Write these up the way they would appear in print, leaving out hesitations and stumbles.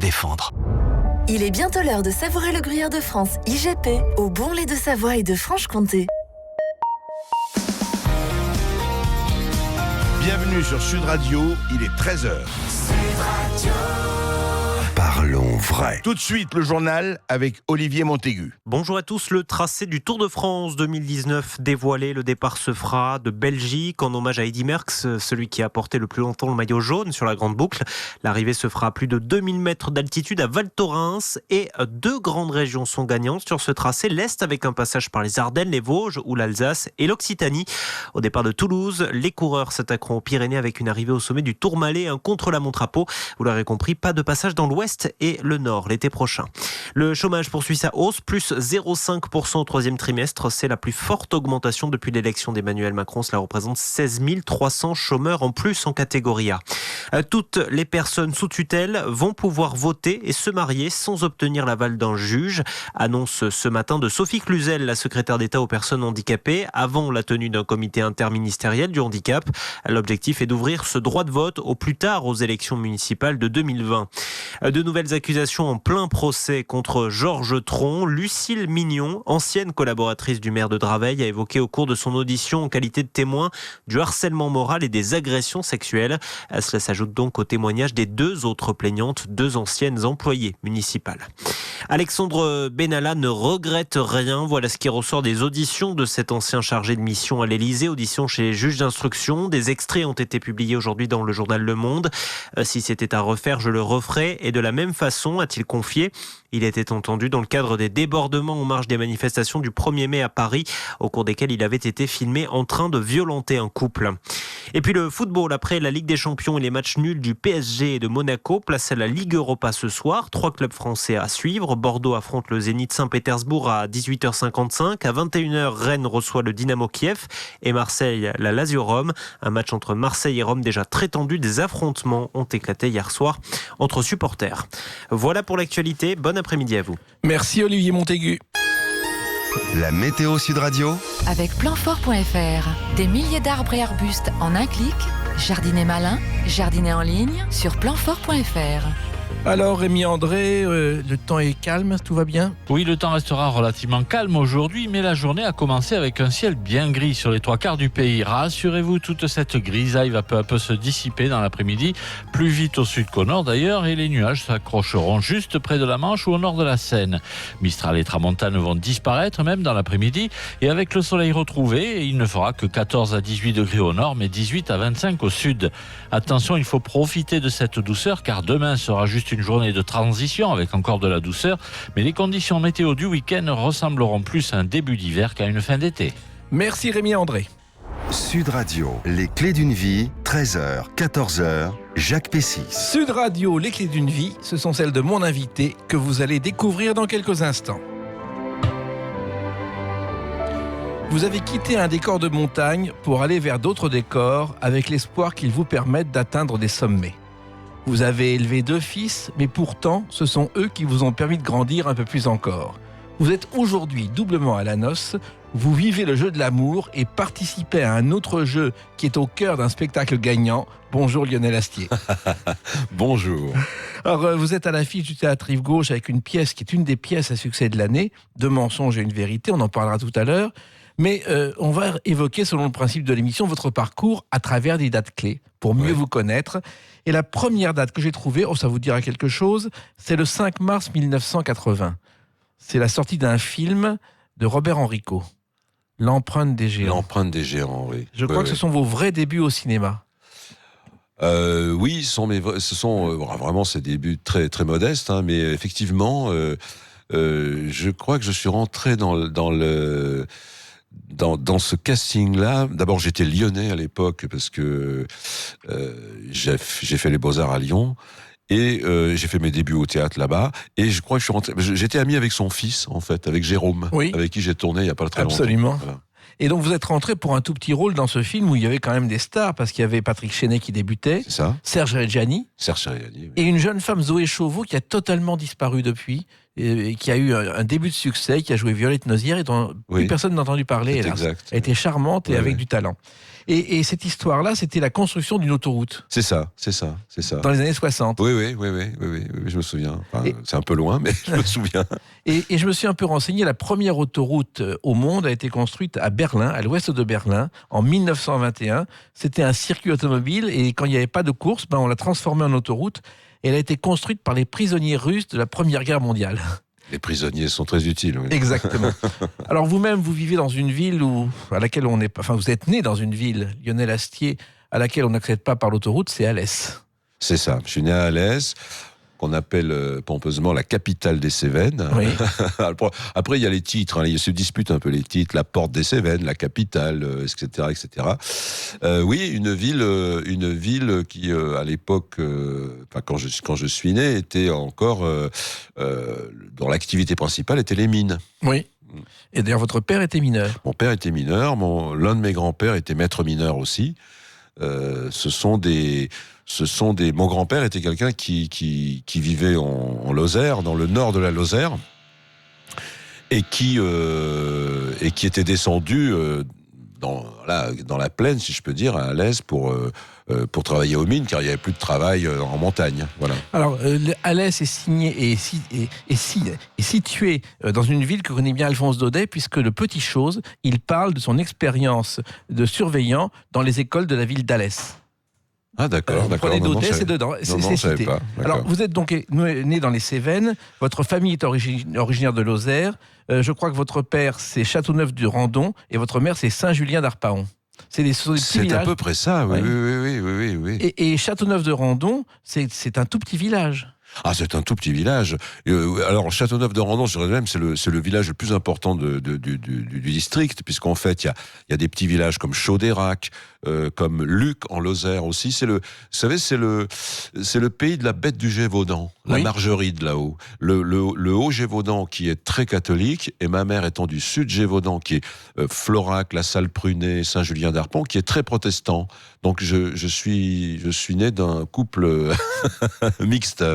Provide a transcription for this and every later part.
défendre. Il est bientôt l'heure de savourer le gruyère de France IGP au bon lait de Savoie et de Franche-Comté. Bienvenue sur Sud Radio, il est 13h. Sud Radio. Parlons vrai. Tout de suite, le journal avec Olivier Montaigu. Bonjour à tous, le tracé du Tour de France 2019 dévoilé. Le départ se fera de Belgique en hommage à Eddy Merckx, celui qui a porté le plus longtemps le maillot jaune sur la grande boucle. L'arrivée se fera à plus de 2000 mètres d'altitude à Val Thorens et 2 grandes régions sont gagnantes sur ce tracé. L'Est avec un passage par les Ardennes, les Vosges ou l'Alsace et l'Occitanie. Au départ de Toulouse, les coureurs s'attaqueront aux Pyrénées avec une arrivée au sommet du Tourmalet, un contre-la-montre à Pau. Vous l'aurez compris, pas de passage dans l'Ouest et le Nord l'été prochain. Le chômage poursuit sa hausse, plus 0,5% au troisième trimestre. C'est la plus forte augmentation depuis l'élection d'Emmanuel Macron. Cela représente 16 300 chômeurs en plus en catégorie A. Toutes les personnes sous tutelle vont pouvoir voter et se marier sans obtenir l'aval d'un juge. Annonce ce matin de Sophie Cluzel, la secrétaire d'État aux personnes handicapées, avant la tenue d'un comité interministériel du handicap. L'objectif est d'ouvrir ce droit de vote au plus tard aux élections municipales de 2020. De nouvelles accusations en plein procès contre Georges Tron. Lucille Mignon, ancienne collaboratrice du maire de Draveil, a évoqué au cours de son audition en qualité de témoin du harcèlement moral et des agressions sexuelles. Cela s'ajoute donc au témoignage des 2 autres plaignantes, 2 anciennes employées municipales. Alexandre Benalla ne regrette rien. Voilà ce qui ressort des auditions de cet ancien chargé de mission à l'Élysée. Audition chez les juges d'instruction. Des extraits ont été publiés aujourd'hui dans le journal Le Monde. Si c'était à refaire, je le referais. Et de la même façon, a-t-il confié, il était entendu dans le cadre des débordements en marge des manifestations du 1er mai à Paris, au cours desquels il avait été filmé en train de violenter un couple. Et puis le football, après la Ligue des Champions et les matchs nuls du PSG et de Monaco, place à la Ligue Europa ce soir. 3 clubs français à suivre. Bordeaux affronte le Zénith Saint-Pétersbourg à 18h55. À 21h, Rennes reçoit le Dynamo Kiev et Marseille la Lazio Rome. Un match entre Marseille et Rome déjà très tendu. Des affrontements ont éclaté hier soir entre supporters. Voilà pour l'actualité. Bon après-midi à vous. Merci Olivier Montaigu. La météo Sud Radio. Avec planfort.fr, des milliers d'arbres et arbustes en un clic, jardiner malin, jardiner en ligne sur planfort.fr. Alors Rémi André, le temps est calme, tout va bien ? Oui, le temps restera relativement calme aujourd'hui, mais la journée a commencé avec un ciel bien gris sur les 3/4 du pays. Rassurez-vous, toute cette grisaille va peu à peu se dissiper dans l'après-midi, plus vite au sud qu'au nord d'ailleurs, et les nuages s'accrocheront juste près de la Manche ou au nord de la Seine. Mistral et Tramontane vont disparaître même dans l'après-midi, et avec le soleil retrouvé, il ne fera que 14 à 18 degrés au nord, mais 18 à 25 au sud. Attention, il faut profiter de cette douceur, car demain sera juste une journée de transition avec encore de la douceur, mais les conditions météo du week-end ressembleront plus à un début d'hiver qu'à une fin d'été. Merci Rémi André. Sud Radio, les clés d'une vie, 13h, 14h, Jacques Pessis. Sud Radio, les clés d'une vie, ce sont celles de mon invité que vous allez découvrir dans quelques instants. Vous avez quitté un décor de montagne pour aller vers d'autres décors avec l'espoir qu'ils vous permettent d'atteindre des sommets. Vous avez élevé 2 fils, mais pourtant, ce sont eux qui vous ont permis de grandir un peu plus encore. Vous êtes aujourd'hui doublement à la noce, vous vivez le jeu de l'amour et participez à un autre jeu qui est au cœur d'un spectacle gagnant. Bonjour Lionel Astier. Bonjour. Alors, vous êtes à l'affiche du Théâtre Rive Gauche avec une pièce qui est une des pièces à succès de l'année, Deux mensonges et une vérité, on en parlera tout à l'heure. Mais on va évoquer, selon le principe de l'émission, votre parcours à travers des dates clés pour mieux vous connaître. Et la première date que j'ai trouvée, ça vous dira quelque chose, c'est le 5 mars 1980. C'est la sortie d'un film de Robert Enrico, L'empreinte des géants. L'empreinte des géants, oui. Je crois que ce sont vos vrais débuts au cinéma. Oui, ce sont vraiment ces débuts très, très modestes, hein, mais effectivement, je crois que je suis rentré dans ce casting-là. D'abord, j'étais lyonnais à l'époque parce que j'ai fait les Beaux-Arts à Lyon et j'ai fait mes débuts au théâtre là-bas. Et je crois que je suis rentré. J'étais ami avec son fils, en fait, avec Jérôme, avec qui j'ai tourné il n'y a pas très longtemps. Absolument. Voilà. Et donc vous êtes rentré pour un tout petit rôle dans ce film où il y avait quand même des stars, parce qu'il y avait Patrick Chenet qui débutait, C'est ça. Serge Reggiani, Oui. et une jeune femme, Zoé Chauveau, qui a totalement disparu depuis, et qui a eu un début de succès, qui a joué Violette Nozière, et dont plus personne n'a entendu parler. C'est exact. Elle était charmante et avec du talent. Et cette histoire-là, c'était la construction d'une autoroute C'est ça. dans les années 60. Oui, je me souviens. Enfin, c'est un peu loin, mais je me souviens. Et je me suis un peu renseigné, la première autoroute au monde a été construite à Berlin, à l'ouest de Berlin, en 1921. C'était un circuit automobile et quand il n'y avait pas de course, on l'a transformée en autoroute. Et elle a été construite par les prisonniers russes de la Première Guerre mondiale. Les prisonniers sont très utiles. Oui. Exactement. Alors vous-même, vous vivez dans une ville à laquelle on n'est pas... Enfin, vous êtes né dans une ville, Lionel Astier, à laquelle on n'accède pas par l'autoroute, c'est Alès. C'est ça. Je suis né à Alès, qu'on appelle pompeusement la capitale des Cévennes. Oui. Après, il y a les titres. Ils se disputent un peu les titres. La porte des Cévennes, la capitale, etc., etc. Oui, une ville qui, à l'époque, quand je suis né, était encore dont l'activité principale était les mines. Oui. Et d'ailleurs, votre père était mineur. Mon père était mineur. L'un de mes grands-pères était maître mineur aussi. Mon grand-père était quelqu'un qui vivait en Lozère, dans le nord de la Lozère, et qui était descendu dans la plaine, si je peux dire, à Alès pour travailler aux mines, car il n'y avait plus de travail en montagne. Voilà. Alors, Alès est situé dans une ville que connaît bien Alphonse Daudet, puisque le Petit Chose, il parle de son expérience de surveillant dans les écoles de la ville d'Alès. Ah d'accord. Prenez Daudet, c'est dedans. Non, je savais pas. Alors, vous êtes donc né dans les Cévennes, votre famille est originaire de Lozère, je crois que votre père c'est Châteauneuf-du-Randon et votre mère c'est Saint-Julien-d'Arpaon. C'est à peu près ça, oui. Et Châteauneuf-de-Randon, c'est un tout petit village. Ah, c'est un tout petit village. Alors, Châteauneuf-de-Randon, je dirais même, c'est le village le plus important du district, puisqu'en fait, il y a des petits villages comme Chaudérac, comme Luc en Lozère aussi. Vous savez, c'est le pays de la bête du Gévaudan, la Margeride là-haut. Le Haut-Gévaudan qui est très catholique, et ma mère étant du Sud-Gévaudan, qui est Florac, La Salle-Prunet, Saint-Julien-d'Arpon, qui est très protestant. Donc, je suis né d'un couple mixte.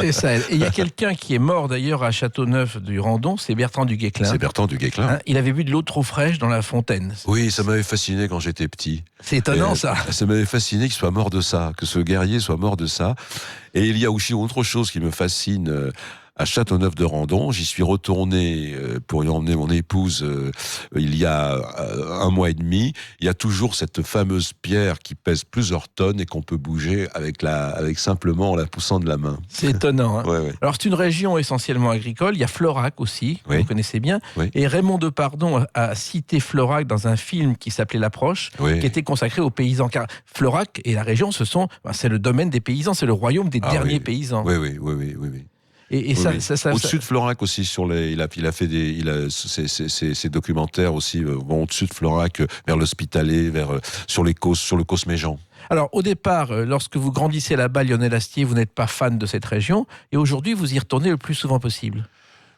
Et il y a quelqu'un qui est mort d'ailleurs à Châteauneuf-du-Randon, c'est Bertrand du Guesclin. C'est Bertrand du Guesclin. Il avait bu de l'eau trop fraîche dans la fontaine. Oui, ça m'avait fasciné quand j'étais petit. C'est étonnant ça. Ça m'avait fasciné qu'il soit mort de ça, que ce guerrier soit mort de ça. Et il y a aussi autre chose qui me fascine. À Châteauneuf-de-Randon, j'y suis retourné pour y emmener mon épouse il y a 1 mois et demi. Il y a toujours cette fameuse pierre qui pèse plusieurs tonnes et qu'on peut bouger avec simplement en la poussant de la main. C'est étonnant. Hein. Ouais. Alors c'est une région essentiellement agricole. Il y a Florac aussi, que vous connaissez bien. Oui. Et Raymond Depardon a cité Florac dans un film qui s'appelait L'Approche, qui était consacré aux paysans. Car Florac et la région, c'est le domaine des paysans, c'est le royaume des derniers paysans. Oui. Et ça au-dessus de Florac aussi, il a fait ses documentaires aussi au-dessus de Florac, vers l'Hospitalet, sur le Cosméjean. Alors, au départ, lorsque vous grandissez là-bas, Lionel Astier, vous n'êtes pas fan de cette région, et aujourd'hui, vous y retournez le plus souvent possible.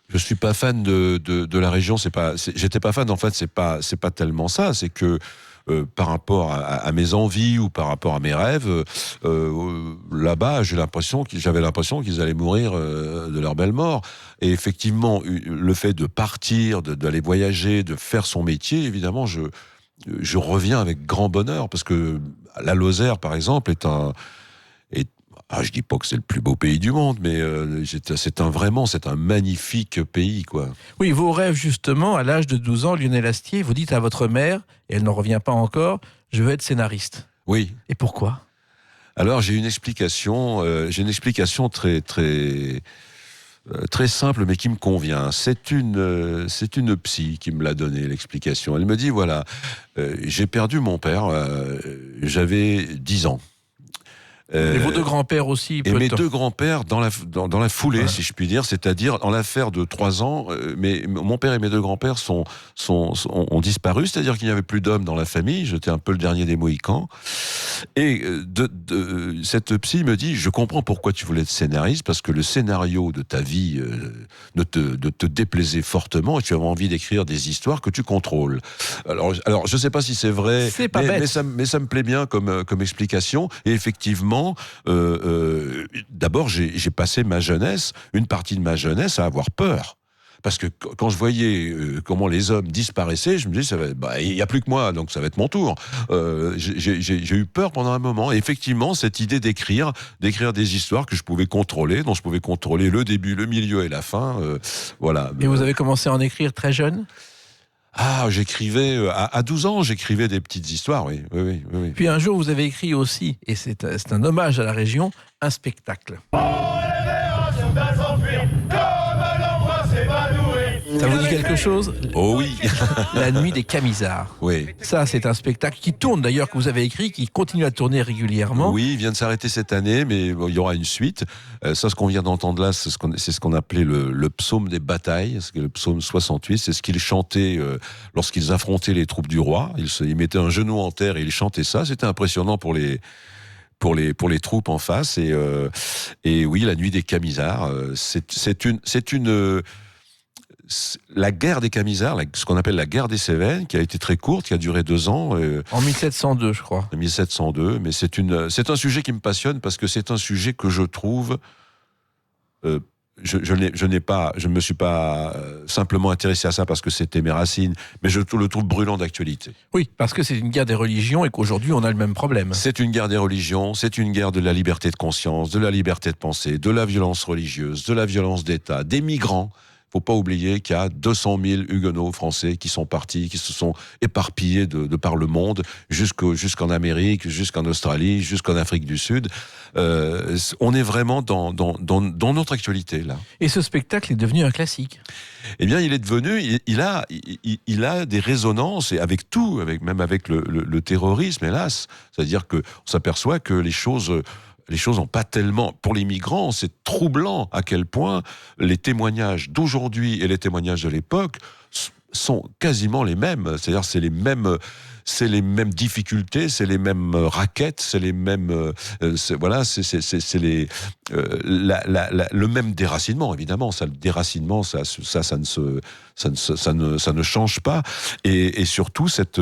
Je suis pas fan de la région. J'étais pas fan. En fait, c'est pas tellement ça. C'est que par rapport à mes envies ou par rapport à mes rêves, là-bas, j'avais l'impression qu'ils allaient mourir de leur belle mort. Et effectivement, le fait de partir, d'aller voyager, de faire son métier, évidemment, je reviens avec grand bonheur, parce que la Lozère, par exemple, je dis pas que c'est le plus beau pays du monde, mais c'est un magnifique pays, quoi. Oui, vos rêves, justement, à l'âge de 12 ans, Lionel Astier, vous dites à votre mère, et elle n'en revient pas encore, je veux être scénariste. Oui. Et pourquoi ? Alors, j'ai une explication très, très, très simple, mais qui me convient. C'est une psy qui me l'a donné, l'explication. Elle me dit, voilà, j'ai perdu mon père, j'avais 10 ans. Et vos deux grands-pères aussi. Et mes deux grands-pères dans la foulée, si je puis dire, c'est-à-dire en l'affaire de 3 ans, mon père et mes deux grands-pères ont disparu, c'est-à-dire qu'il n'y avait plus d'hommes dans la famille. J'étais un peu le dernier des Mohicans. Et cette psy me dit, je comprends pourquoi tu voulais être scénariste, parce que le scénario de ta vie te déplaisait fortement et tu avais envie d'écrire des histoires que tu contrôles. Alors je ne sais pas si c'est vrai, mais ça me plaît bien comme explication. Et effectivement, d'abord, j'ai passé une partie de ma jeunesse à avoir peur. parce que quand je voyais comment les hommes disparaissaient, je me disais, il n'y a plus que moi, donc ça va être mon tour. J'ai eu peur pendant un moment. Et effectivement, cette idée d'écrire des histoires que je pouvais contrôler, dont je pouvais contrôler le début, le milieu et la fin, voilà. Et vous avez commencé à en écrire très jeune ? J'écrivais, à 12 ans, j'écrivais des petites histoires, oui. Puis un jour, vous avez écrit aussi, et c'est un hommage à la région, un spectacle. Ça vous dit quelque chose ? Oh oui. La nuit des Camisards. Oui. Ça, c'est un spectacle qui tourne d'ailleurs, que vous avez écrit, qui continue à tourner régulièrement. Oui, il vient de s'arrêter cette année, mais il y aura une suite. Ça, ce qu'on vient d'entendre là, c'est ce qu'on appelait le psaume des batailles, c'est le psaume 68, c'est ce qu'ils chantaient lorsqu'ils affrontaient les troupes du roi. Ils mettaient un genou en terre et ils chantaient ça. C'était impressionnant pour les troupes en face. Et oui, la nuit des Camisards, la guerre des Camisards, ce qu'on appelle la guerre des Cévennes, qui a été très courte, qui a duré 2 ans. En 1702, je crois. 1702, mais c'est un sujet qui me passionne parce que c'est un sujet que je trouve... Je ne me suis pas simplement intéressé à ça parce que c'était mes racines, mais je le trouve brûlant d'actualité. Oui, parce que c'est une guerre des religions et qu'aujourd'hui on a le même problème. C'est une guerre des religions, c'est une guerre de la liberté de conscience, de la liberté de penser, de la violence religieuse, de la violence d'État, des migrants. Faut pas oublier qu'il y a 200 000 huguenots français qui sont partis, qui se sont éparpillés de par le monde, jusqu'en Amérique, jusqu'en Australie, jusqu'en Afrique du Sud. On est vraiment dans notre actualité, là. Et ce spectacle est devenu un classique. Eh bien, il est devenu, il a des résonances, et avec tout, même avec le terrorisme, hélas. C'est-à-dire qu'on s'aperçoit que les choses n'ont pas tellement... Pour les migrants, c'est troublant à quel point les témoignages d'aujourd'hui et les témoignages de l'époque sont quasiment les mêmes. C'est-à-dire, c'est les mêmes difficultés, c'est les mêmes raquettes, c'est les mêmes... le même déracinement, évidemment. Ça, le déracinement, ça ne change pas. Et surtout, cette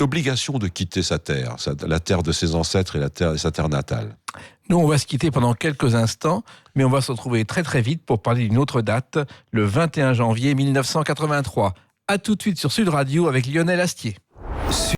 obligation de quitter sa terre, la terre de ses ancêtres et sa terre natale. Nous, on va se quitter pendant quelques instants, mais on va se retrouver très très vite pour parler d'une autre date, le 21 janvier 1983. À tout de suite sur Sud Radio avec Lionel Astier.